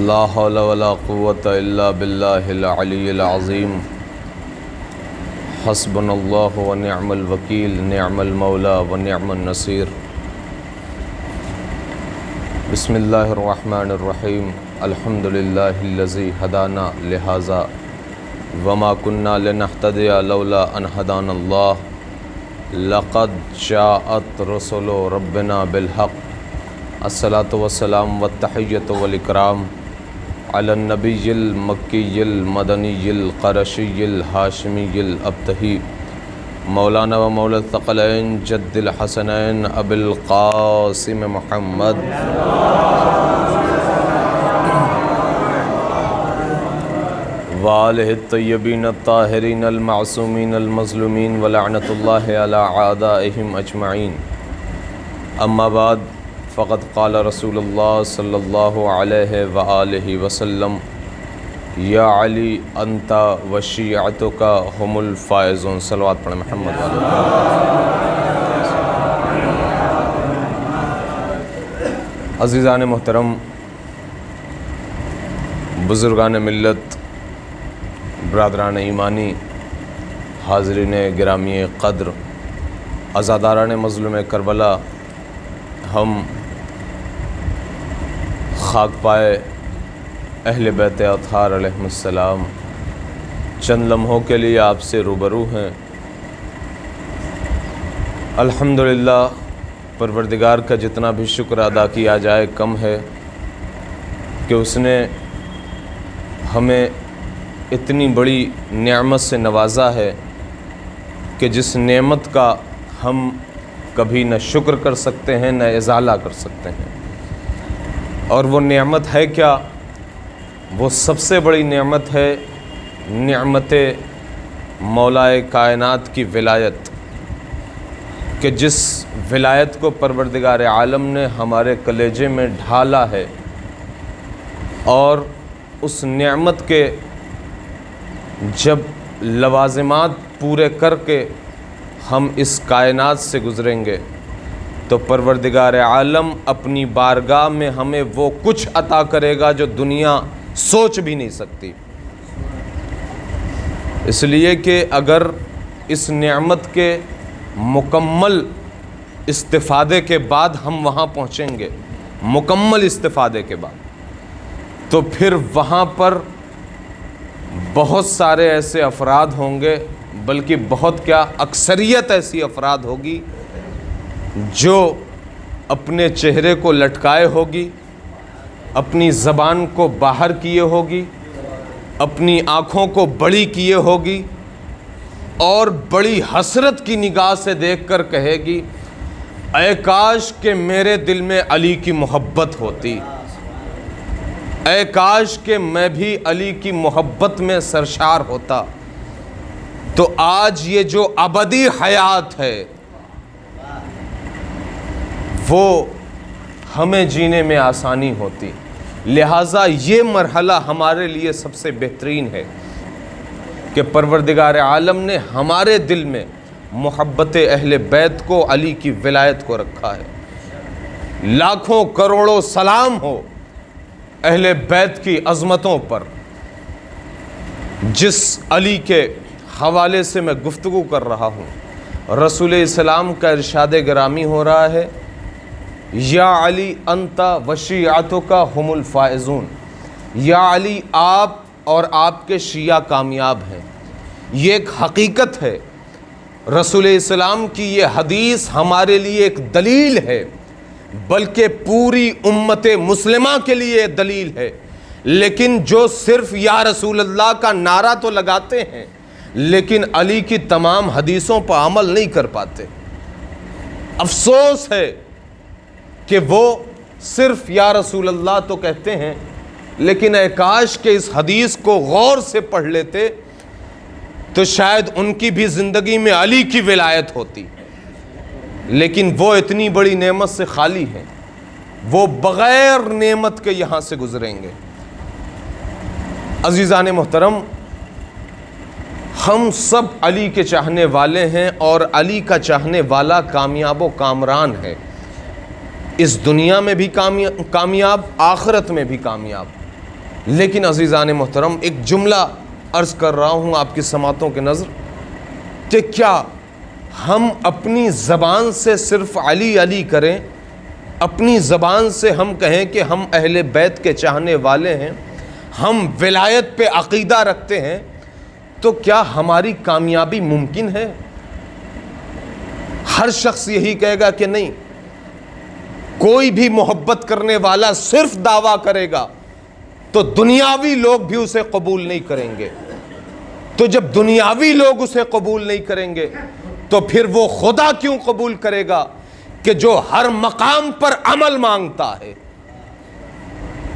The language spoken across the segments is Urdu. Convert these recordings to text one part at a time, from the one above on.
لا حول ولا قوة الا باللہ العلی العظیم حسبنا اللہ ونعم الوکیل نعم المولا ونعم النصیر۔ بسم اللہ الرحمن الرحیم۔ الحمد للہ الذی ہدانا لہذا وما كنا لنہتدی لولا ان ہدانا اللہ لقد جاءت رسل ربنا بالحق۔ الصلاة والسلام والتحیۃ والاکرام علی النبی المکی المدنی القرشی الہاشمی الابتہی مولانا و مولا الثقلین جد الحسنین ابی القاسم محمد وآلہ الطیبین الطاہرین المعصومین المظلومین ولعنۃ اللہ علی اعدائہم اجمعین۔ اما بعد فقد قال رسول اللہ صلی اللہ علیہ وآلہ وسلم یا علی انت وشیعتک هم الفائزون۔ صلوات پڑھیں محمد والے۔ عزیزان محترم، بزرگان ملت، برادران ایمانی، حاضرین گرامی قدر، عزاداران مظلوم کربلا، ہم خاک پائے اہل بیت اطہار علیہ السلام چند لمحوں کے لیے آپ سے روبرو ہیں۔ الحمدللہ، پروردگار کا جتنا بھی شکر ادا کیا جائے کم ہے کہ اس نے ہمیں اتنی بڑی نعمت سے نوازا ہے کہ جس نعمت کا ہم کبھی نہ شکر کر سکتے ہیں نہ ازالہ کر سکتے ہیں۔ اور وہ نعمت ہے کیا؟ وہ سب سے بڑی نعمت ہے نعمت مولائے کائنات کی ولایت، کہ جس ولایت کو پروردگار عالم نے ہمارے کلیجے میں ڈھالا ہے، اور اس نعمت کے جب لوازمات پورے کر کے ہم اس کائنات سے گزریں گے تو پروردگار عالم اپنی بارگاہ میں ہمیں وہ کچھ عطا کرے گا جو دنیا سوچ بھی نہیں سکتی۔ اس لیے کہ اگر اس نعمت کے مکمل استفادے کے بعد ہم وہاں پہنچیں گے، مکمل استفادے کے بعد، تو پھر وہاں پر بہت سارے ایسے افراد ہوں گے، بلکہ بہت کیا اکثریت ایسی افراد ہوگی جو اپنے چہرے کو لٹکائے ہوگی، اپنی زبان کو باہر کیے ہوگی، اپنی آنکھوں کو بڑی کیے ہوگی، اور بڑی حسرت کی نگاہ سے دیکھ کر کہے گی اے کاش کہ میرے دل میں علی کی محبت ہوتی، اے کاش کہ میں بھی علی کی محبت میں سرشار ہوتا، تو آج یہ جو ابدی حیات ہے وہ ہمیں جینے میں آسانی ہوتی۔ لہٰذا یہ مرحلہ ہمارے لیے سب سے بہترین ہے کہ پروردگار عالم نے ہمارے دل میں محبت اہل بیت کو، علی کی ولایت کو رکھا ہے۔ لاکھوں کروڑوں سلام ہو اہل بیت کی عظمتوں پر۔ جس علی کے حوالے سے میں گفتگو کر رہا ہوں، رسول اسلام کا ارشاد گرامی ہو رہا ہے یا علی انت وشیعتک هم الفائزون۔ یا علی، آپ اور آپ کے شیعہ کامیاب ہیں۔ یہ ایک حقیقت ہے۔ رسول اسلام کی یہ حدیث ہمارے لیے ایک دلیل ہے، بلکہ پوری امت مسلمہ کے لیے دلیل ہے۔ لیکن جو صرف یا رسول اللہ کا نعرہ تو لگاتے ہیں لیکن علی کی تمام حدیثوں پر عمل نہیں کر پاتے، افسوس ہے کہ وہ صرف یا رسول اللہ تو کہتے ہیں، لیکن اے کاش کہ اس حدیث کو غور سے پڑھ لیتے تو شاید ان کی بھی زندگی میں علی کی ولایت ہوتی، لیکن وہ اتنی بڑی نعمت سے خالی ہیں، وہ بغیر نعمت کے یہاں سے گزریں گے۔ عزیزان محترم، ہم سب علی کے چاہنے والے ہیں، اور علی کا چاہنے والا کامیاب و کامران ہے، اس دنیا میں بھی کامیاب، آخرت میں بھی کامیاب۔ لیکن عزیزان محترم ایک جملہ عرض کر رہا ہوں آپ کی سماعتوں کے نظر کہ کیا ہم اپنی زبان سے صرف علی علی کریں، اپنی زبان سے ہم کہیں کہ ہم اہل بیت کے چاہنے والے ہیں، ہم ولایت پہ عقیدہ رکھتے ہیں، تو کیا ہماری کامیابی ممکن ہے؟ ہر شخص یہی کہے گا کہ نہیں، کوئی بھی محبت کرنے والا صرف دعویٰ کرے گا تو دنیاوی لوگ بھی اسے قبول نہیں کریں گے۔ تو جب دنیاوی لوگ اسے قبول نہیں کریں گے تو پھر وہ خدا کیوں قبول کرے گا کہ جو ہر مقام پر عمل مانگتا ہے؟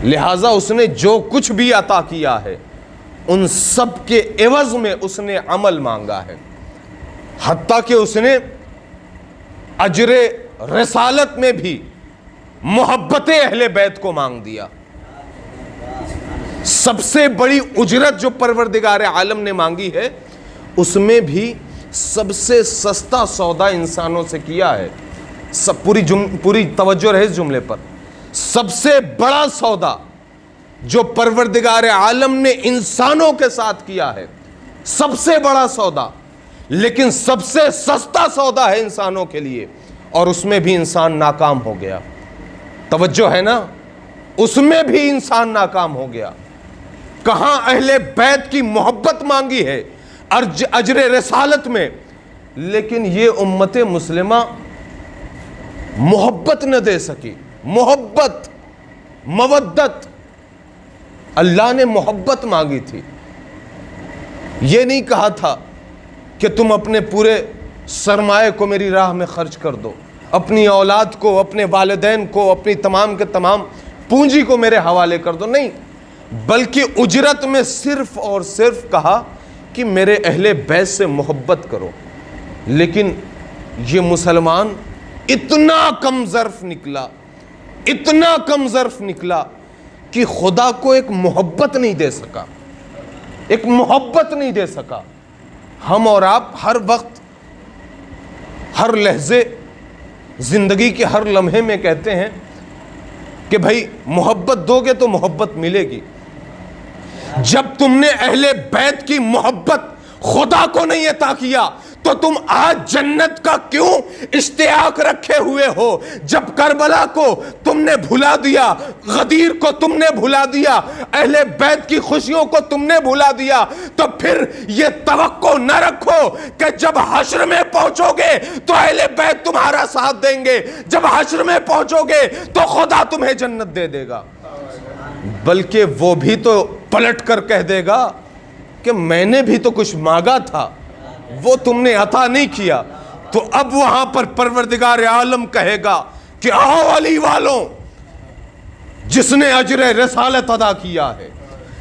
لہٰذا اس نے جو کچھ بھی عطا کیا ہے ان سب کے عوض میں اس نے عمل مانگا ہے، حتیٰ کہ اس نے اجر رسالت میں بھی محبت اہل بیت کو مانگ دیا۔ سب سے بڑی اجرت جو پروردگار عالم نے مانگی ہے اس میں بھی سب سے سستا سودا انسانوں سے کیا ہے۔ سب پوری توجہ رہے اس جملے پر، سب سے بڑا سودا جو پروردگار عالم نے انسانوں کے ساتھ کیا ہے، سب سے بڑا سودا، لیکن سب سے سستا سودا ہے انسانوں کے لیے، اور اس میں بھی انسان ناکام ہو گیا۔ توجہ ہے نا، اس میں بھی انسان ناکام ہو گیا۔ کہاں اہل بیت کی محبت مانگی ہے اجر رسالت میں، لیکن یہ امت مسلمہ محبت نہ دے سکی۔ محبت، مودت، اللہ نے محبت مانگی تھی۔ یہ نہیں کہا تھا کہ تم اپنے پورے سرمایہ کو میری راہ میں خرچ کر دو، اپنی اولاد کو، اپنے والدین کو، اپنی تمام کے تمام پونجی کو میرے حوالے کر دو، نہیں، بلکہ اجرت میں صرف اور صرف کہا کہ میرے اہل بیت سے محبت کرو۔ لیکن یہ مسلمان اتنا کم ظرف نکلا، اتنا کم ظرف نکلا کہ خدا کو ایک محبت نہیں دے سکا، ایک محبت نہیں دے سکا۔ ہم اور آپ ہر وقت، ہر لحظے، زندگی کے ہر لمحے میں کہتے ہیں کہ بھائی محبت دو گے تو محبت ملے گی۔ جب تم نے اہل بیت کی محبت خدا کو نہیں عطا کیا تو تم آج جنت کا کیوں اشتیاق رکھے ہوئے ہو؟ جب کربلا کو تم نے بھلا دیا، غدیر کو تم نے بھلا دیا، اہل بیت کی خوشیوں کو تم نے بھلا دیا، تو پھر یہ توقع نہ رکھو کہ جب حشر میں پہنچو گے تو اہل بیت تمہارا ساتھ دیں گے، جب حشر میں پہنچو گے تو خدا تمہیں جنت دے دے گا، بلکہ وہ بھی تو پلٹ کر کہہ دے گا کہ میں نے بھی تو کچھ مانگا تھا، وہ تم نے عطا نہیں کیا۔ تو اب وہاں پر پروردگار عالم کہے گا کہ آؤ علی والوں، جس نے اجر رسالت ادا کیا ہے،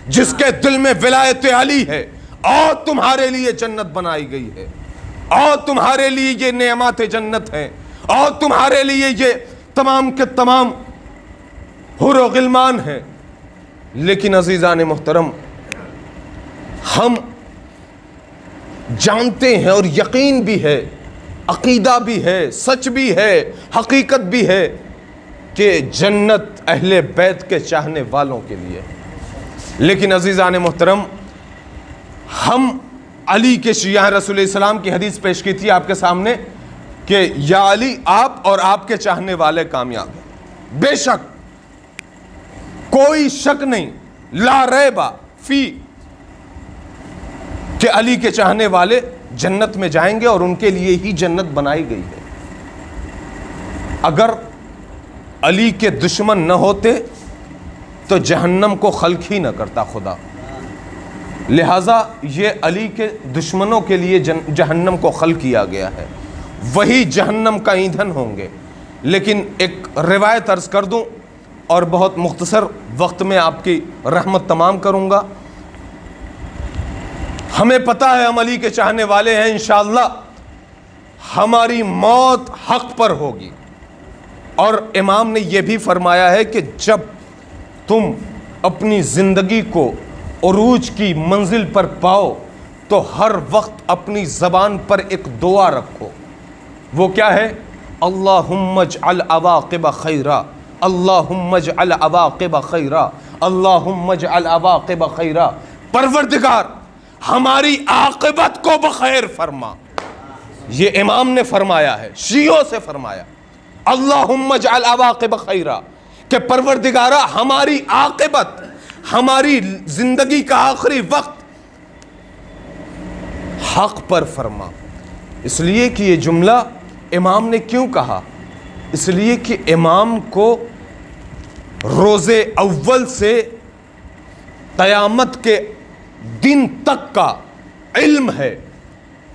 جس کے دل میں ولایت علی ہے، اور تمہارے لیے جنت بنائی گئی ہے، اور تمہارے لیے یہ نعمات جنت ہیں، اور تمہارے لیے یہ تمام کے تمام حور و غلمان ہیں۔ لیکن عزیزان محترم، ہم جانتے ہیں اور یقین بھی ہے، عقیدہ بھی ہے، سچ بھی ہے، حقیقت بھی ہے کہ جنت اہل بیت کے چاہنے والوں کے لیے۔ لیکن عزیزان محترم، ہم علی کے شیعہ رسول السلام کی حدیث پیش کی تھی آپ کے سامنے کہ یا علی، آپ اور آپ کے چاہنے والے کامیاب ہیں۔ بے شک، کوئی شک نہیں، لا ریب فی، کہ علی کے چاہنے والے جنت میں جائیں گے اور ان کے لیے ہی جنت بنائی گئی ہے۔ اگر علی کے دشمن نہ ہوتے تو جہنم کو خلق ہی نہ کرتا خدا، لہٰذا یہ علی کے دشمنوں کے لیے جہنم کو خلق کیا گیا ہے، وہی جہنم کا ایندھن ہوں گے۔ لیکن ایک روایت عرض کر دوں اور بہت مختصر وقت میں آپ کی رحمت تمام کروں گا۔ ہمیں پتہ ہے ہم علی کے چاہنے والے ہیں، انشاءاللہ ہماری موت حق پر ہوگی، اور امام نے یہ بھی فرمایا ہے کہ جب تم اپنی زندگی کو عروج کی منزل پر پاؤ تو ہر وقت اپنی زبان پر ایک دعا رکھو۔ وہ کیا ہے؟ اللہم اجعل عواقب خیرا، اللہم اجعل عواقب خیرا، اللہم اجعل عواقب خیرا، پروردگار ہماری عاقبت کو بخیر فرما۔ یہ امام نے فرمایا ہے، شیعوں سے فرمایا اللہم اجعل عواقب خیرا، کہ پروردگارہ ہماری عاقبت، ہماری زندگی کا آخری وقت حق پر فرما۔ اس لیے کہ یہ جملہ امام نے کیوں کہا؟ اس لیے کہ امام کو روز اول سے قیامت کے دن تک کا علم ہے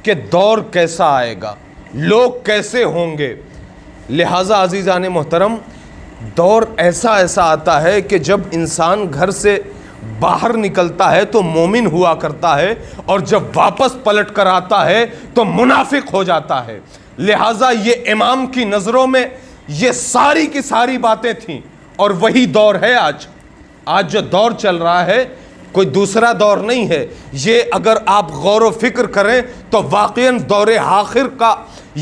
کہ دور کیسا آئے گا، لوگ کیسے ہوں گے۔ لہٰذا عزیزان محترم، دور ایسا آتا ہے کہ جب انسان گھر سے باہر نکلتا ہے تو مومن ہوا کرتا ہے، اور جب واپس پلٹ کر آتا ہے تو منافق ہو جاتا ہے۔ لہٰذا یہ امام کی نظروں میں یہ ساری کی ساری باتیں تھیں، اور وہی دور ہے آج جو دور چل رہا ہے کوئی دوسرا دور نہیں ہے۔ یہ اگر آپ غور و فکر کریں تو واقعاً دور آخر کا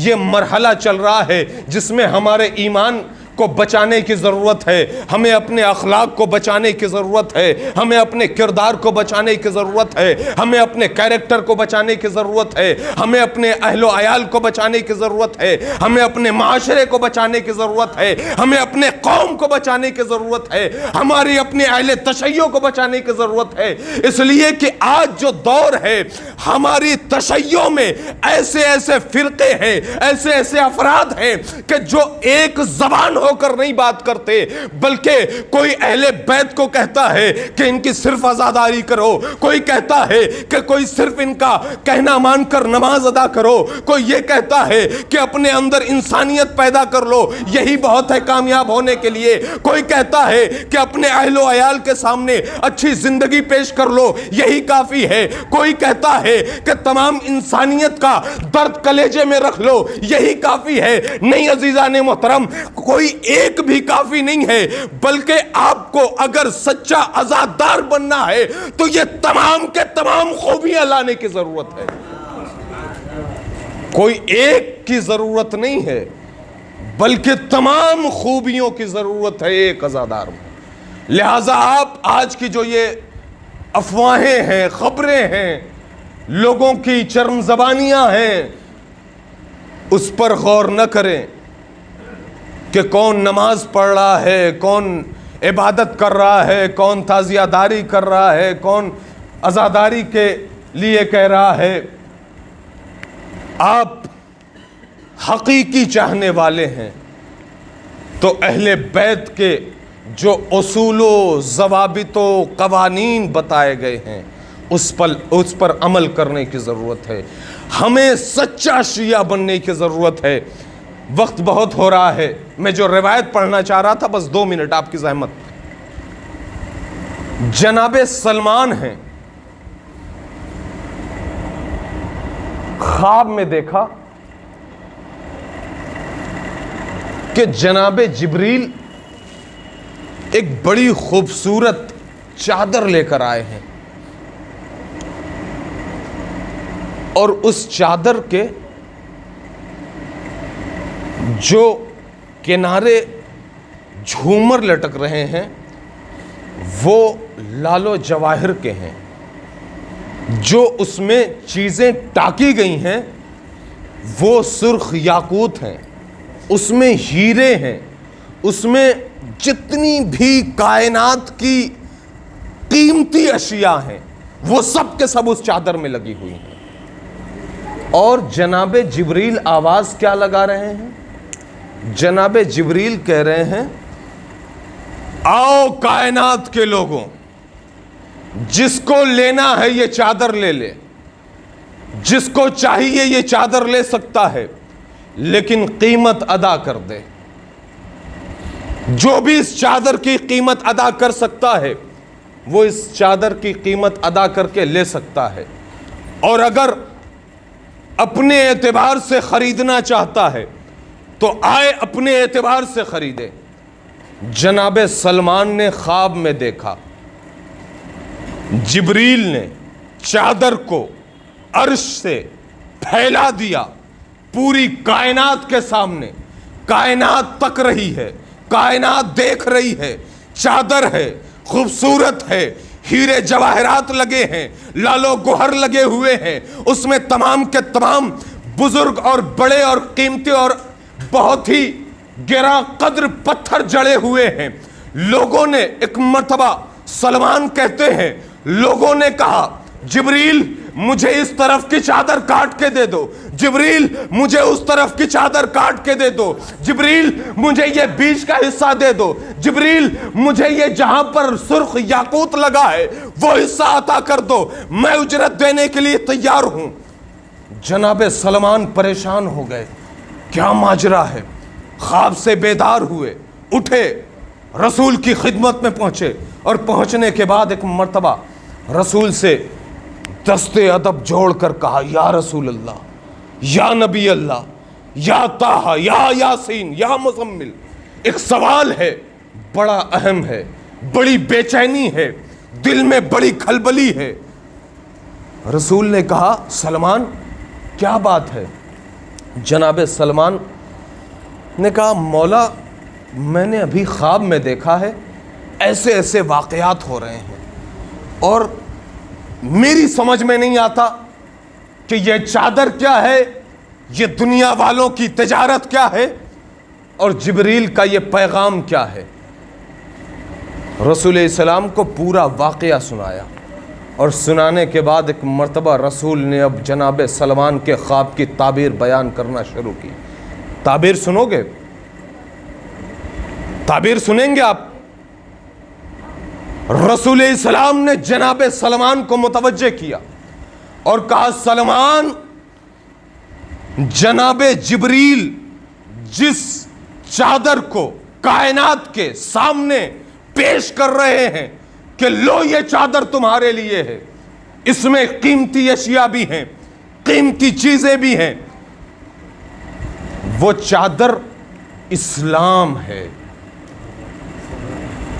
یہ مرحلہ چل رہا ہے، جس میں ہمارے ایمان کو بچانے کی ضرورت ہے، ہمیں اپنے اخلاق کو بچانے کی ضرورت ہے، ہمیں اپنے کردار کو بچانے کی ضرورت ہے، ہمیں اپنے کیریکٹر کو بچانے کی ضرورت ہے، ہمیں اپنے اہل و عیال کو بچانے کی ضرورت ہے، ہمیں اپنے معاشرے کو بچانے کی ضرورت ہے، ہمیں اپنے قوم کو بچانے کی ضرورت ہے، ہماری اپنے اہل تشیع کو بچانے کی ضرورت ہے۔ اس لیے کہ آج جو دور ہے، ہماری تشیع میں ایسے فرقے ہیں، ایسے افراد ہیں کہ جو ایک زبان ہو کر نہیں بات کرتے، بلکہ کوئی اہل بیت کو کہتا ہے کہ ان کی صرف عزاداری کرو، کوئی کہتا ہے کہ کوئی صرف ان کا کہنا مان کر نماز ادا کرو، کوئی یہ کہتا ہے کہ اپنے اندر انسانیت پیدا کر لو، یہی بہت ہے کامیاب ہونے کے لیے، کوئی کہتا ہے کہ اپنے اہل و عیال کے سامنے اچھی زندگی پیش کر لو، یہی کافی ہے، کوئی کہتا ہے کہ تمام انسانیت کا درد کلیجے میں رکھ لو، یہی کافی ہے۔ نہیں عزیزان محترم، کوئی ایک بھی کافی نہیں ہے، بلکہ آپ کو اگر سچا عزادار بننا ہے تو یہ تمام کے تمام خوبیاں لانے کی ضرورت ہے۔ کوئی ایک کی ضرورت نہیں ہے، بلکہ تمام خوبیوں کی ضرورت ہے ایک عزادار میں۔ لہٰذا آپ آج کی جو یہ افواہیں ہیں، خبریں ہیں، لوگوں کی چرم زبانیاں ہیں، اس پر غور نہ کریں کہ کون نماز پڑھ رہا ہے، کون عبادت کر رہا ہے، کون تعزیہ داری کر رہا ہے، کون عزاداری کے لیے کہہ رہا ہے۔ آپ حقیقی چاہنے والے ہیں تو اہل بیت کے جو اصول و ضوابط و قوانین بتائے گئے ہیں اس پر عمل کرنے کی ضرورت ہے۔ ہمیں سچا شیعہ بننے کی ضرورت ہے۔ وقت بہت ہو رہا ہے، میں جو روایت پڑھنا چاہ رہا تھا بس 2 منٹ آپ کی زحمت۔ جناب سلمان ہیں، خواب میں دیکھا کہ جناب جبریل ایک بڑی خوبصورت چادر لے کر آئے ہیں، اور اس چادر کے جو کنارے جھومر لٹک رہے ہیں وہ لال و جواہر کے ہیں، جو اس میں چیزیں ٹاکی گئی ہیں وہ سرخ یاقوت ہیں، اس میں ہیرے ہیں، اس میں جتنی بھی کائنات کی قیمتی اشیاء ہیں وہ سب کے سب اس چادر میں لگی ہوئی ہیں۔ اور جناب جبریل آواز کیا لگا رہے ہیں؟ جناب جبریل کہہ رہے ہیں، آؤ کائنات کے لوگوں، جس کو لینا ہے یہ چادر لے لے، جس کو چاہیے یہ چادر لے سکتا ہے، لیکن قیمت ادا کر دے۔ جو بھی اس چادر کی قیمت ادا کر سکتا ہے وہ اس چادر کی قیمت ادا کر کے لے سکتا ہے، اور اگر اپنے اعتبار سے خریدنا چاہتا ہے تو آئے اپنے اعتبار سے خریدے۔ جناب سلمان نے خواب میں دیکھا جبریل نے چادر کو عرش سے پھیلا دیا، پوری کائنات کے سامنے، کائنات تک رہی ہے، کائنات دیکھ رہی ہے، چادر ہے، خوبصورت ہے، ہیرے جواہرات لگے ہیں، لالو گوہر لگے ہوئے ہیں، اس میں تمام کے تمام بزرگ اور بڑے اور قیمتی اور بہت ہی گراں قدر پتھر جڑے ہوئے ہیں۔ لوگوں نے ایک مرتبہ، سلمان کہتے ہیں، لوگوں نے کہا جبریل مجھے اس طرف کی چادر کاٹ کے دے دو، جبریل مجھے اس طرف کی چادر کاٹ کے دے دو، جبریل مجھے یہ بیچ کا حصہ دے دو، جبریل مجھے یہ جہاں پر سرخ یاقوت لگا ہے وہ حصہ عطا کر دو، میں اجرت دینے کے لیے تیار ہوں۔ جناب سلمان پریشان ہو گئے، کیا ماجرا ہے؟ خواب سے بیدار ہوئے، اٹھے، رسول کی خدمت میں پہنچے، اور پہنچنے کے بعد ایک مرتبہ رسول سے دستے ادب جوڑ کر کہا، یا رسول اللہ، یا نبی اللہ، یا طٰہٰ، یا یاسین، یا مزمل، ایک سوال ہے، بڑا اہم ہے، بڑی بے چینی ہے، دل میں بڑی کھلبلی ہے۔ رسول نے کہا سلمان کیا بات ہے؟ جناب سلمان نے کہا مولا میں نے ابھی خواب میں دیکھا ہے ایسے ایسے واقعات ہو رہے ہیں، اور میری سمجھ میں نہیں آتا کہ یہ چادر کیا ہے، یہ دنیا والوں کی تجارت کیا ہے، اور جبریل کا یہ پیغام کیا ہے۔ رسول السلام کو پورا واقعہ سنایا، اور سنانے کے بعد ایک مرتبہ رسول نے اب جناب سلمان کے خواب کی تعبیر بیان کرنا شروع کی۔ تعبیر سنو گے؟ تعبیر سنیں گے آپ؟ رسول السلام نے جناب سلمان کو متوجہ کیا اور کہا سلمان، جناب جبریل جس چادر کو کائنات کے سامنے پیش کر رہے ہیں کہ لو یہ چادر تمہارے لیے ہے، اس میں قیمتی اشیاء بھی ہیں، قیمتی چیزیں بھی ہیں، وہ چادر اسلام ہے۔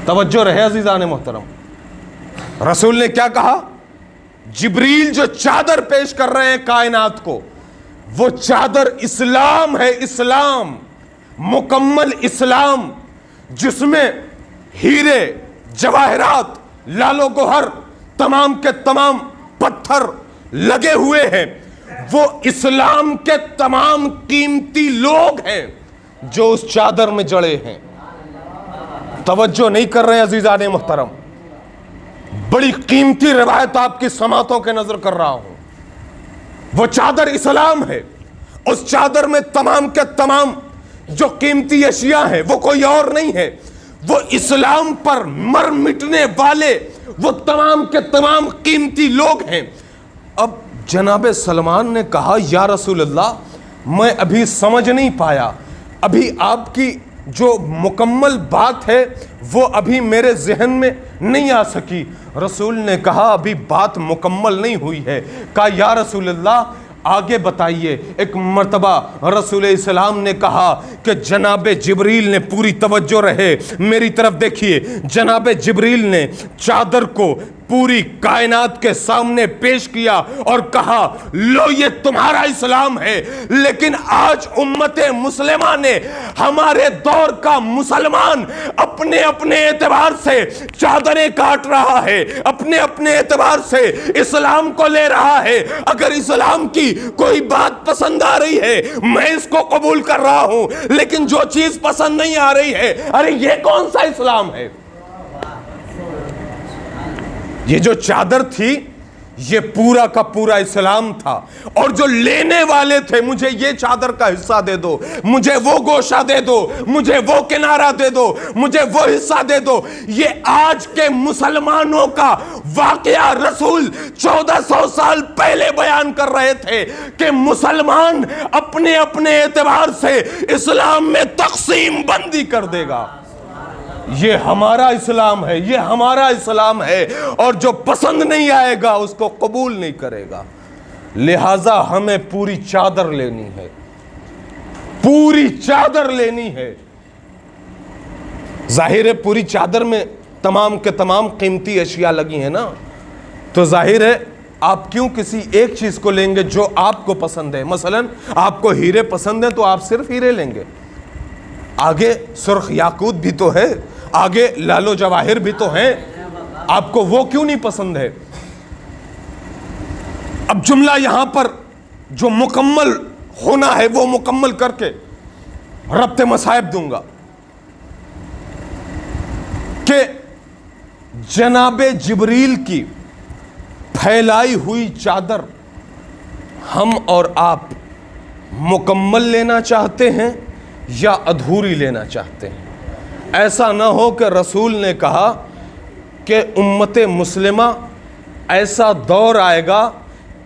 توجہ رہے عزیزان محترم، رسول نے کیا کہا؟ جبریل جو چادر پیش کر رہے ہیں کائنات کو، وہ چادر اسلام ہے، اسلام، مکمل اسلام، جس میں ہیرے جواہرات لال و گوہر تمام کے تمام پتھر لگے ہوئے ہیں، وہ اسلام کے تمام قیمتی لوگ ہیں جو اس چادر میں جڑے ہیں۔ توجہ نہیں کر رہے عزیزان محترم، بڑی قیمتی روایت آپ کی سماعتوں کے نظر کر رہا ہوں۔ وہ چادر اسلام ہے، اس چادر میں تمام کے تمام جو قیمتی اشیاء ہیں وہ کوئی اور نہیں ہے، وہ اسلام پر مر مٹنے والے وہ تمام کے تمام قیمتی لوگ ہیں۔ اب جناب سلمان نے کہا یا رسول اللہ میں ابھی سمجھ نہیں پایا، ابھی آپ کی جو مکمل بات ہے وہ ابھی میرے ذہن میں نہیں آ سکی۔ رسول نے کہا ابھی بات مکمل نہیں ہوئی ہے۔ کہا یا رسول اللہ آگے بتائیے۔ ایک مرتبہ رسول السلام نے کہا کہ جناب جبریل نے، پوری توجہ رہے میری طرف دیکھیے، جناب جبریل نے چادر کو پوری کائنات کے سامنے پیش کیا اور کہا لو یہ تمہارا اسلام ہے، لیکن آج امت مسلمہ نے، ہمارے دور کا مسلمان اپنے اپنے اعتبار سے چادریں کاٹ رہا ہے، اپنے اپنے اعتبار سے اسلام کو لے رہا ہے۔ اگر اسلام کی کوئی بات پسند آ رہی ہے میں اس کو قبول کر رہا ہوں، لیکن جو چیز پسند نہیں آ رہی ہے، ارے یہ کون سا اسلام ہے؟ یہ جو چادر تھی یہ پورا کا پورا اسلام تھا، اور جو لینے والے تھے مجھے یہ چادر کا حصہ دے دو، مجھے وہ گوشہ دے دو، مجھے وہ کنارہ دے دو، مجھے وہ حصہ دے دو، یہ آج کے مسلمانوں کا واقعہ رسول 1400 سال پہلے بیان کر رہے تھے کہ مسلمان اپنے اپنے اعتبار سے اسلام میں تقسیم بندی کر دے گا۔ یہ ہمارا اسلام ہے، یہ ہمارا اسلام ہے، اور جو پسند نہیں آئے گا اس کو قبول نہیں کرے گا۔ لہٰذا ہمیں پوری چادر لینی ہے، پوری چادر لینی ہے۔ ظاہر ہے پوری چادر میں تمام کے تمام قیمتی اشیاء لگی ہیں نا، تو ظاہر ہے آپ کیوں کسی ایک چیز کو لیں گے جو آپ کو پسند ہے؟ مثلا آپ کو ہیرے پسند ہیں تو آپ صرف ہیرے لیں گے، آگے سرخ یاقوت بھی تو ہے، آگے لالو جواہر بھی تو ہیں، آپ کو وہ کیوں نہیں پسند ہے؟ اب جملہ یہاں پر جو مکمل ہونا ہے وہ مکمل کر کے ربط مصائب دوں گا کہ جناب جبریل کی پھیلائی ہوئی چادر ہم اور آپ مکمل لینا چاہتے ہیں یا ادھوری لینا چاہتے ہیں؟ ایسا نہ ہو کہ رسول نے کہا کہ امت مسلمہ ایسا دور آئے گا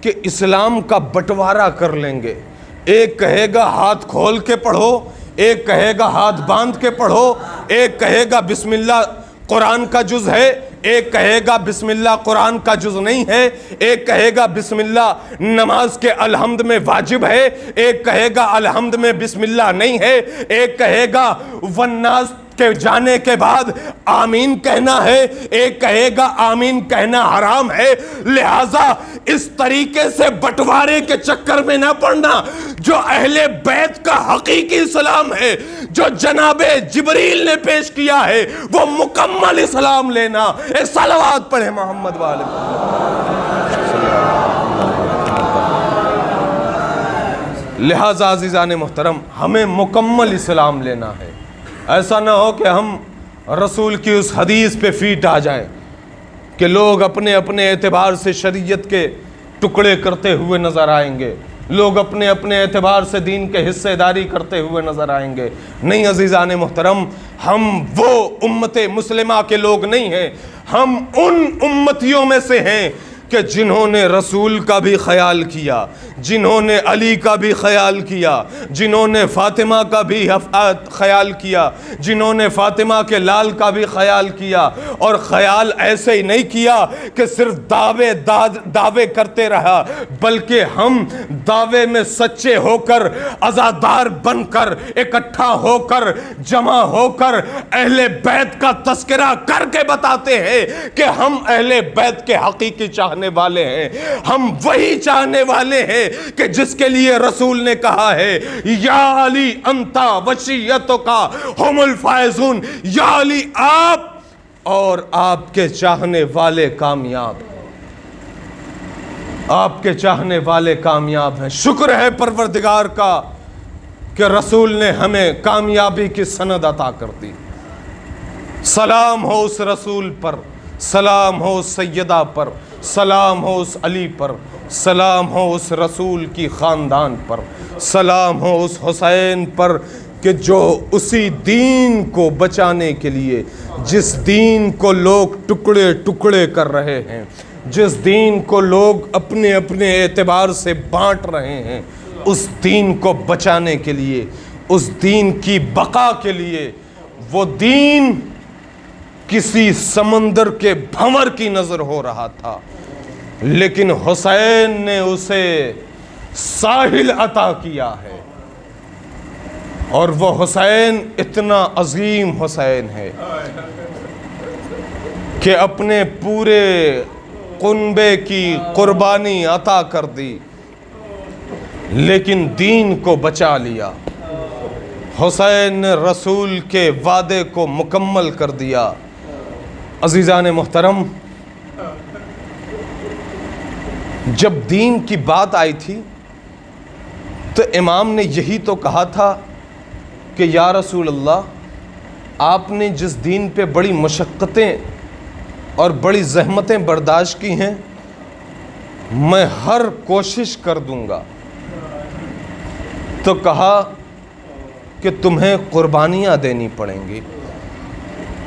کہ اسلام کا بٹوارا کر لیں گے، ایک کہے گا ہاتھ کھول کے پڑھو، ایک کہے گا ہاتھ باندھ کے پڑھو، ایک کہے گا بسم اللہ قرآن کا جز ہے، ایک کہے گا بسم اللہ قرآن کا جز نہیں ہے، ایک کہے گا بسم اللہ نماز کے الحمد میں واجب ہے، ایک کہے گا الحمد میں بسم اللہ نہیں ہے، ایک کہے گا والناس کے جانے کے بعد آمین کہنا ہے، ایک کہے گا آمین کہنا حرام ہے۔ لہٰذا اس طریقے سے بٹوارے کے چکر میں نہ پڑنا۔ جو اہل بیت کا حقیقی اسلام ہے، جو جناب جبریل نے پیش کیا ہے، وہ مکمل اسلام لینا۔ ایک صلوات پڑھے محمد والے۔ لہٰذا عزیزان محترم ہمیں مکمل اسلام لینا ہے۔ ایسا نہ ہو کہ ہم رسول کی اس حدیث پہ فیٹ آ جائیں کہ لوگ اپنے اپنے اعتبار سے شریعت کے ٹکڑے کرتے ہوئے نظر آئیں گے، لوگ اپنے اپنے اعتبار سے دین کے حصے داری کرتے ہوئے نظر آئیں گے۔ نہیں عزیزان محترم، ہم وہ امت مسلمہ کے لوگ نہیں ہیں، ہم ان امتیوں میں سے ہیں کہ جنہوں نے رسول کا بھی خیال کیا، جنہوں نے علی کا بھی خیال کیا، جنہوں نے فاطمہ کا بھی خیال کیا، جنہوں نے فاطمہ کے لال کا بھی خیال کیا، اور خیال ایسے ہی نہیں کیا کہ صرف دعوے کرتے رہا، بلکہ ہم دعوے میں سچے ہو کر، عزادار بن کر، اکٹھا ہو کر، جمع ہو کر اہل بیت کا تذکرہ کر کے بتاتے ہیں کہ ہم اہل بیت کے حقیقی چاہنے والے ہیں۔ ہم وہی چاہنے والے ہیں کہ جس کے لیے رسول نے کہا ہے یا علی انتا وشیتک ہم الفائزون، یا علی آپ اور آپ کے چاہنے والے کامیاب، آپ کے چاہنے والے کامیاب ہیں۔ شکر ہے پروردگار کا کہ رسول نے ہمیں کامیابی کی سند عطا کر دی۔ سلام ہو اس رسول پر، سلام ہو اس سیدہ پر، سلام ہو اس علی پر، سلام ہو اس رسول کی خاندان پر، سلام ہو اس حسین پر کہ جو اسی دین کو بچانے کے لیے، جس دین کو لوگ ٹکڑے ٹکڑے کر رہے ہیں، جس دین کو لوگ اپنے اپنے اعتبار سے بانٹ رہے ہیں، اس دین کو بچانے کے لیے، اس دین کی بقا کے لیے، وہ دین کسی سمندر کے بھنور کی نظر ہو رہا تھا، لیکن حسین نے اسے ساحل عطا کیا ہے، اور وہ حسین اتنا عظیم حسین ہے کہ اپنے پورے کنبے کی قربانی عطا کر دی، لیکن دین کو بچا لیا۔ حسین نے رسول کے وعدے کو مکمل کر دیا۔ عزیزان محترم، جب دین کی بات آئی تھی تو امام نے یہی تو کہا تھا کہ یا رسول اللہ، آپ نے جس دین پہ بڑی مشقتیں اور بڑی زحمتیں برداشت کی ہیں، میں ہر کوشش کر دوں گا۔ تو کہا کہ تمہیں قربانیاں دینی پڑیں گی۔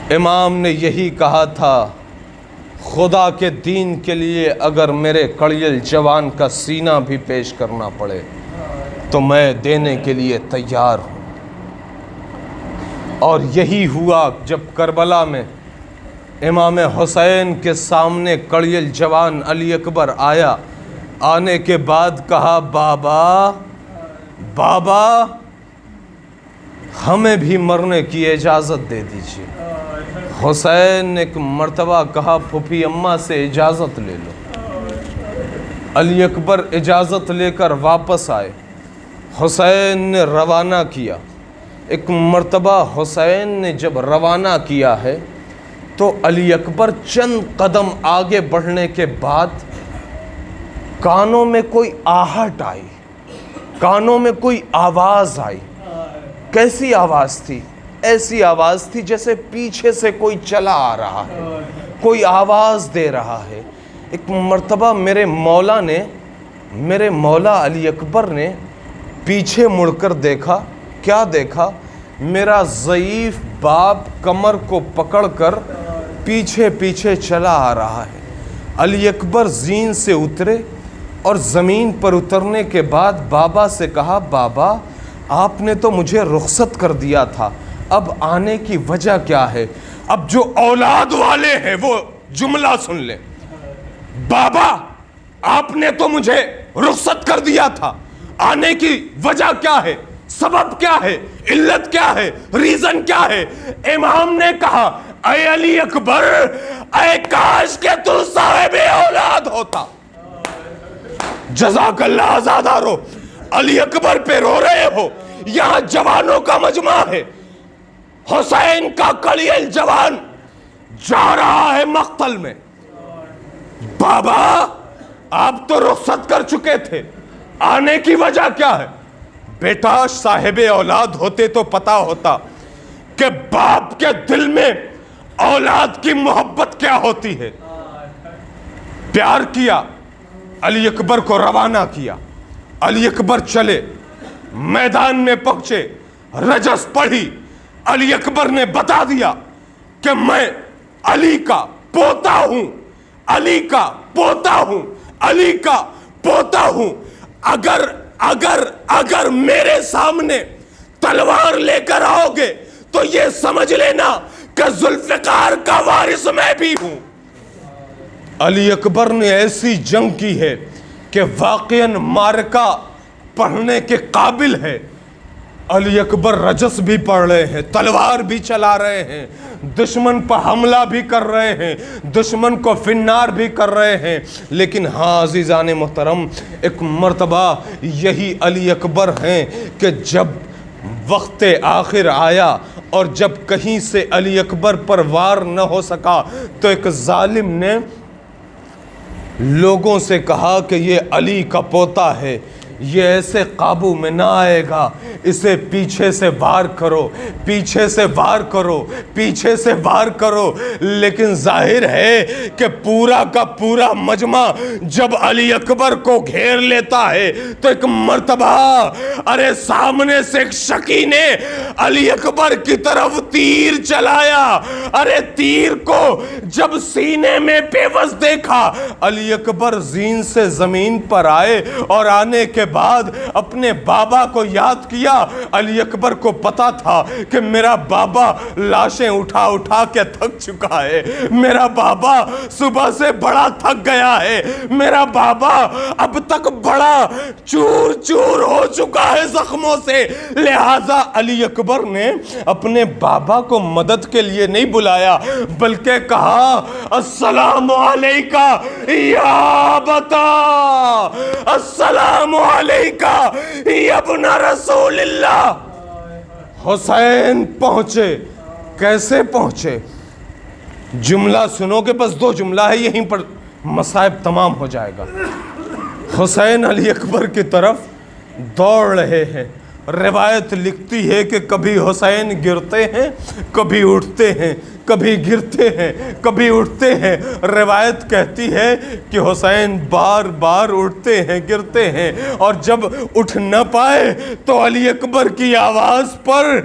امام نے یہی کہا تھا، خدا کے دین کے لیے اگر میرے کڑیل جوان کا سینہ بھی پیش کرنا پڑے تو میں دینے کے لیے تیار ہوں۔ اور یہی ہوا جب کربلا میں امام حسین کے سامنے کڑیل جوان علی اکبر آیا، آنے کے بعد کہا بابا بابا ہمیں بھی مرنے کی اجازت دے دیجیے۔ حسین نے ایک مرتبہ کہا پھوپھی اماں سے اجازت لے لو۔ علی اکبر اجازت لے کر واپس آئے، حسین نے روانہ کیا۔ ایک مرتبہ حسین نے جب روانہ کیا ہے تو علی اکبر چند قدم آگے بڑھنے کے بعد کانوں میں کوئی آہٹ آئی، کانوں میں کوئی آواز آئی۔ کیسی آواز تھی؟ ایسی آواز تھی جیسے پیچھے سے کوئی چلا آ رہا ہے، کوئی آواز دے رہا ہے۔ ایک مرتبہ میرے مولا علی اکبر نے پیچھے مڑ کر دیکھا، کیا دیکھا؟ میرا ضعیف باپ کمر کو پکڑ کر پیچھے پیچھے چلا آ رہا ہے۔ علی اکبر زین سے اترے اور زمین پر اترنے کے بعد بابا سے کہا، بابا آپ نے تو مجھے رخصت کر دیا تھا، اب آنے کی وجہ کیا ہے؟ اب جو اولاد والے ہیں وہ جملہ سن لیں، بابا آپ نے تو مجھے رخصت کر دیا تھا، آنے کی وجہ کیا ہے؟ سبب کیا ہے؟ علت کیا ہے؟ ریزن کیا ہے؟ امام نے کہا، اے علی اکبر، اے کاش کہ تو صاحب اولاد ہوتا۔ جزاک اللہ آزادارو، علی اکبر پہ رو رہے ہو، یہاں جوانوں کا مجمع ہے، حسین کا کلیل جوان جا رہا ہے مقتل میں۔ بابا آپ تو رخصت کر چکے تھے، آنے کی وجہ کیا ہے؟ بیٹا صاحب اولاد ہوتے تو پتا ہوتا کہ باپ کے دل میں اولاد کی محبت کیا ہوتی ہے۔ پیار کیا، علی اکبر کو روانہ کیا، علی اکبر چلے، میدان میں پہنچے، رجس پڑھی، علی اکبر نے بتا دیا کہ میں علی کا پوتا ہوں، علی کا پوتا ہوں، علی کا پوتا ہوں۔ اگر میرے سامنے تلوار لے کر آؤ گے تو یہ سمجھ لینا کہ ذوالفقار کا وارث میں بھی ہوں۔ علی اکبر نے ایسی جنگ کی ہے کہ واقعاً معرکہ پڑھنے کے قابل ہے۔ علی اکبر رجس بھی پڑھ رہے ہیں، تلوار بھی چلا رہے ہیں، دشمن پر حملہ بھی کر رہے ہیں، دشمن کو فنار بھی کر رہے ہیں۔ لیکن ہاں عزیزان محترم، ایک مرتبہ یہی علی اکبر ہیں کہ جب وقت آخر آیا اور جب کہیں سے علی اکبر پر وار نہ ہو سکا تو ایک ظالم نے لوگوں سے کہا کہ یہ علی کا پوتا ہے، یہ ایسے قابو میں نہ آئے گا، اسے پیچھے سے وار کرو، پیچھے سے وار کرو، پیچھے سے وار کرو۔ لیکن ظاہر ہے کہ پورا کا پورا مجمع جب علی اکبر کو گھیر لیتا ہے تو ایک مرتبہ ارے سامنے سے ایک شکی نے علی اکبر کی طرف تیر چلایا۔ ارے تیر کو جب سینے میں پیوست دیکھا، علی اکبر زین سے زمین پر آئے اور آنے کے بعد اپنے بابا کو یاد کیا۔ علی اکبر کو پتا تھا کہ میرا بابا لاشیں اٹھا اٹھا کے تھک چکا ہے، میرا بابا صبح سے بڑا تھک گیا ہے، میرا بابا اب تک بڑا چور چور ہو چکا ہے زخموں سے۔ لہٰذا علی اکبر نے اپنے بابا کو مدد کے لیے نہیں بلایا بلکہ کہا، السلام علیکہ یا بتا، السلام علیکہ یا ابن رسول اللہ۔ حسین پہنچے۔ کیسے پہنچے؟ جملہ سنو گے، بس 2 جملہ ہے، یہیں پر مصائب تمام ہو جائے گا۔ حسین علی اکبر کی طرف دوڑ رہے ہیں۔ روایت لکھتی ہے کہ کبھی حسین گرتے ہیں، کبھی اٹھتے ہیں، کبھی گرتے ہیں، کبھی اٹھتے ہیں۔ روایت کہتی ہے کہ حسین بار بار اٹھتے ہیں، گرتے ہیں، اور جب اٹھ نہ پائے تو علی اکبر کی آواز پر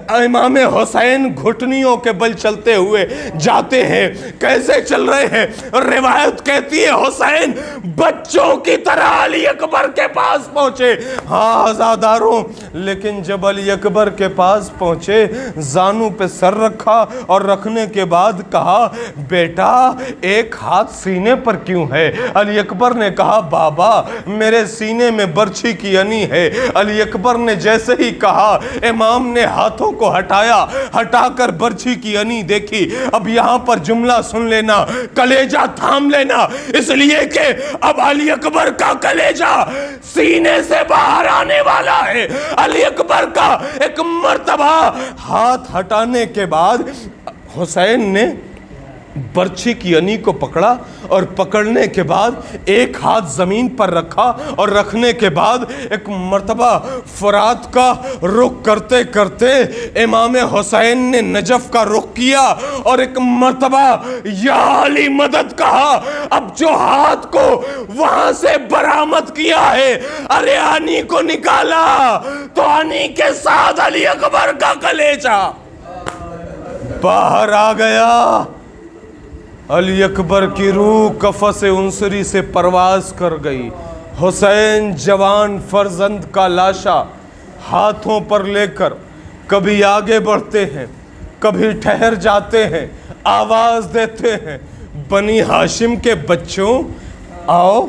امام حسین گھٹنیوں کے بل چلتے ہوئے جاتے ہیں۔ کیسے چل رہے ہیں؟ روایت کہتی ہے حسین بچوں کی طرح علی اکبر کے پاس پہنچے۔ ہاں آزاداروں، لیکن جب علی اکبر کے پاس پہنچے، زانوں پہ سر رکھا اور رکھنے کے بعد کہا، بیٹا ایک ہاتھ سینے پر کیوں ہے؟ علی اکبر نے کہا، بابا میرے سینے میں برچھی کی انی ہے۔ علی اکبر نے جیسے ہی کہا، امام نے ہاتھوں کو ہٹایا، ہٹا کر برچھی کی انی دیکھی۔ اب یہاں پر جملہ سن لینا، کلیجہ تھام لینا، اس لیے کہ اب علی اکبر کا کلیجہ سینے سے باہر آنے والا ہے۔ علی اکبر کا ایک مرتبہ ہاتھ ہٹانے کے بعد حسین نے برچھی کی انی کو پکڑا اور پکڑنے کے بعد ایک ہاتھ زمین پر رکھا اور رکھنے کے بعد ایک مرتبہ فرات کا رخ کرتے کرتے امام حسین نے نجف کا رخ کیا اور ایک مرتبہ یا علی مدد کہا. اب جو ہاتھ کو وہاں سے برآمد کیا ہے، ارے انی کو نکالا تو انی کے ساتھ علی اکبر کا کلیجہ باہر آ گیا. علی اکبر کی روح قفس عنصری سے پرواز کر گئی. حسین جوان فرزند کا لاشا ہاتھوں پر لے کر کبھی آگے بڑھتے ہیں، کبھی ٹھہر جاتے ہیں، آواز دیتے ہیں، بنی ہاشم کے بچوں آؤ.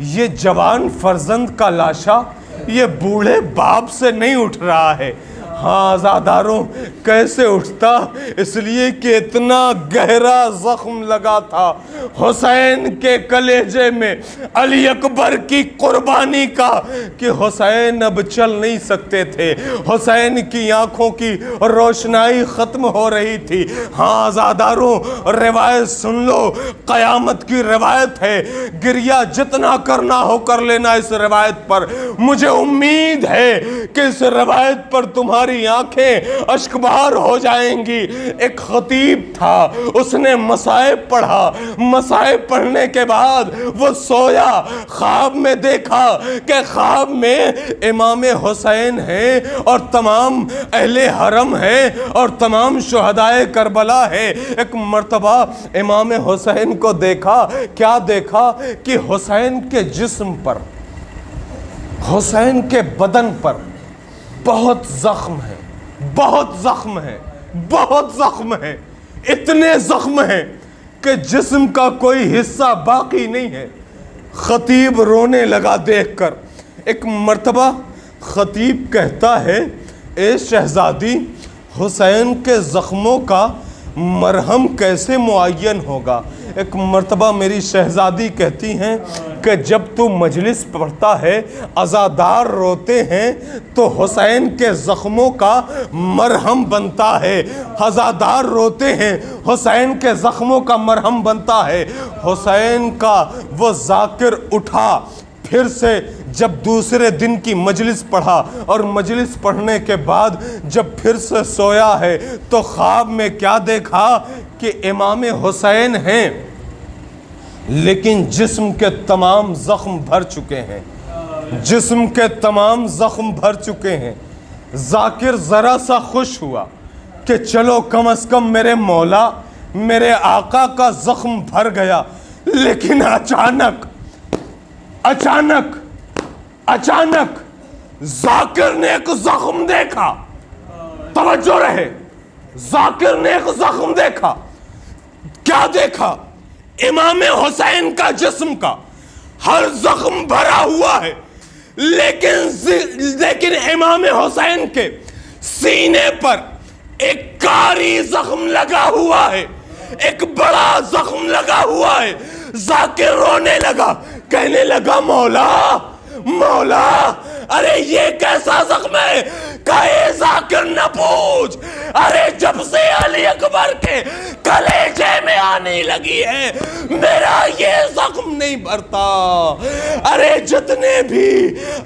یہ جوان فرزند کا لاشا یہ بوڑھے باپ سے نہیں اٹھ رہا ہے. ہاں عزاداروں، کیسے اٹھتا؟ اس لیے کہ اتنا گہرا زخم لگا تھا حسین کے کلیجے میں علی اکبر کی قربانی کا کہ حسین اب چل نہیں سکتے تھے. حسین کی آنکھوں کی روشنائی ختم ہو رہی تھی. ہاں عزاداروں، روایت سن لو، قیامت کی روایت ہے. گریہ جتنا کرنا ہو کر لینا اس روایت پر. مجھے امید ہے کہ اس روایت پر تمہاری آنکھیں اشکبار ہو جائیں گی. ایک خطیب تھا، اس نے مصائب پڑھا. مصائب پڑھنے کے بعد وہ سویا، خواب میں دیکھا کہ خواب میں امام حسین ہیں اور تمام اہل حرم ہیں اور تمام شہدائے کربلا ہے. ایک مرتبہ امام حسین کو دیکھا. کیا دیکھا؟ کہ حسین کے جسم پر، حسین کے بدن پر بہت زخم ہے، بہت زخم ہے، بہت زخم ہے. اتنے زخم ہیں کہ جسم کا کوئی حصہ باقی نہیں ہے. خطیب رونے لگا دیکھ کر. ایک مرتبہ خطیب کہتا ہے، اے شہزادی، حسین کے زخموں کا مرہم کیسے معین ہوگا؟ ایک مرتبہ میری شہزادی کہتی ہیں کہ جب تو مجلس پڑھتا ہے، عزادار روتے ہیں تو حسین کے زخموں کا مرہم بنتا ہے. عزادار روتے ہیں، حسین کے زخموں کا مرہم بنتا ہے. حسین کا وہ ذاکر اٹھا، پھر سے جب دوسرے دن کی مجلس پڑھا اور مجلس پڑھنے کے بعد جب پھر سے سویا ہے تو خواب میں کیا دیکھا کہ امام حسین ہیں لیکن جسم کے تمام زخم بھر چکے ہیں. جسم کے تمام زخم بھر چکے ہیں. ذاکر ذرا سا خوش ہوا کہ چلو کم از کم میرے مولا، میرے آقا کا زخم بھر گیا. لیکن اچانک ذاکر نے ایک زخم دیکھا. توجہ رہے، ذاکر نے ایک زخم دیکھا. کیا دیکھا؟ امام حسین کا جسم کا ہر زخم بھرا ہوا ہے، لیکن امام حسین کے سینے پر ایک کاری زخم لگا ہوا ہے، ایک بڑا زخم لگا ہوا ہے. ذاکر رونے لگا، کہنے لگا مولا ارے یہ کیسا زخم ہے؟ کہے ذاکر نہ پوچھ، ارے جب سے علی اکبر کے کلیجے میں آنے لگی ہے میرا یہ زخم نہیں بھرتا. ارے جتنے بھی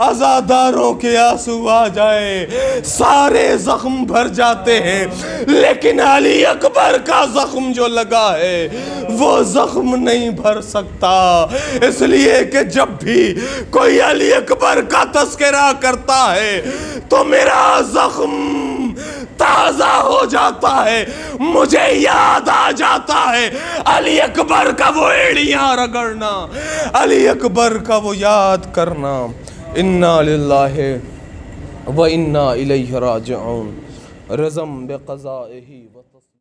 عزاداروں کے آنسو آ جائے سارے زخم بھر جاتے ہیں، لیکن علی اکبر کا زخم جو لگا ہے وہ زخم نہیں بھر سکتا. اس لیے کہ جب بھی کوئی علی اکبر کا تذکرہ کرتا ہے تو میرا زخم تازہ ہو جاتا ہے، مجھے یاد آ جاتا ہے علی اکبر کا وہ ایڑیاں رگڑنا، علی اکبر کا وہ یاد کرنا. انا للہ و انا الیہ راجعون. رضم بقضائہ